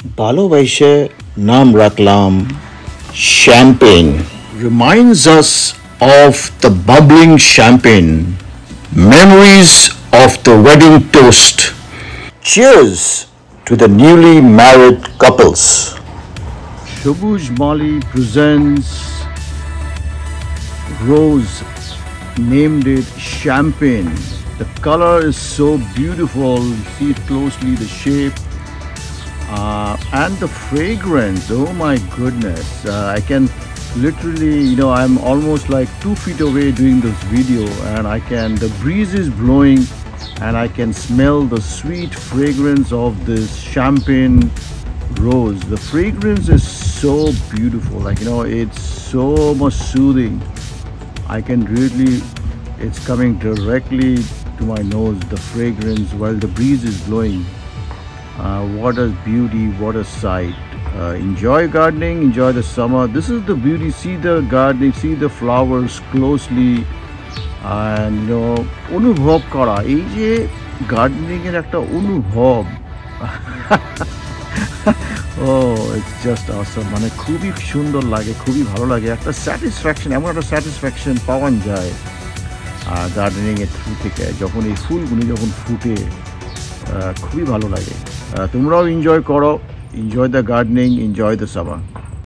ভালোবাসে নাম রাখলাম champagne reminds us of the bubbling champagne memories of the wedding toast cheers to the newly married couples Shabuj Mali presents Rose named it champagne. The color is so beautiful. See it closely, the shape and the fragrance. Oh my goodness! I can literally, I'm almost like 2 feet away doing this video, and the breeze is blowing, and I can smell the sweet fragrance of this champagne rose. The fragrance is so beautiful. It's so much soothing. I can really, it's coming directly to my nose, the fragrance while the breeze is blowing. What a beauty, what a sight. Enjoy gardening, enjoy the summer. This is the beauty. See the gardening, see the flowers closely, and অনুভব করা এই যে gardening এর একটা অনুভব it's just awesome. মানে খুবই সুন্দর লাগে, খুবই ভালো লাগে, একটা স্যাটিসফ্যাকশন, এমন একটা স্যাটিসফ্যাকশন পাওয়া যায় গার্ডেনিং এর থ্রু থেকে যখন এই ফুলগুলি যখন ফুটে খুবই ভালো লাগে তোমরাও এনজয় করো enjoy the gardening enjoy the summer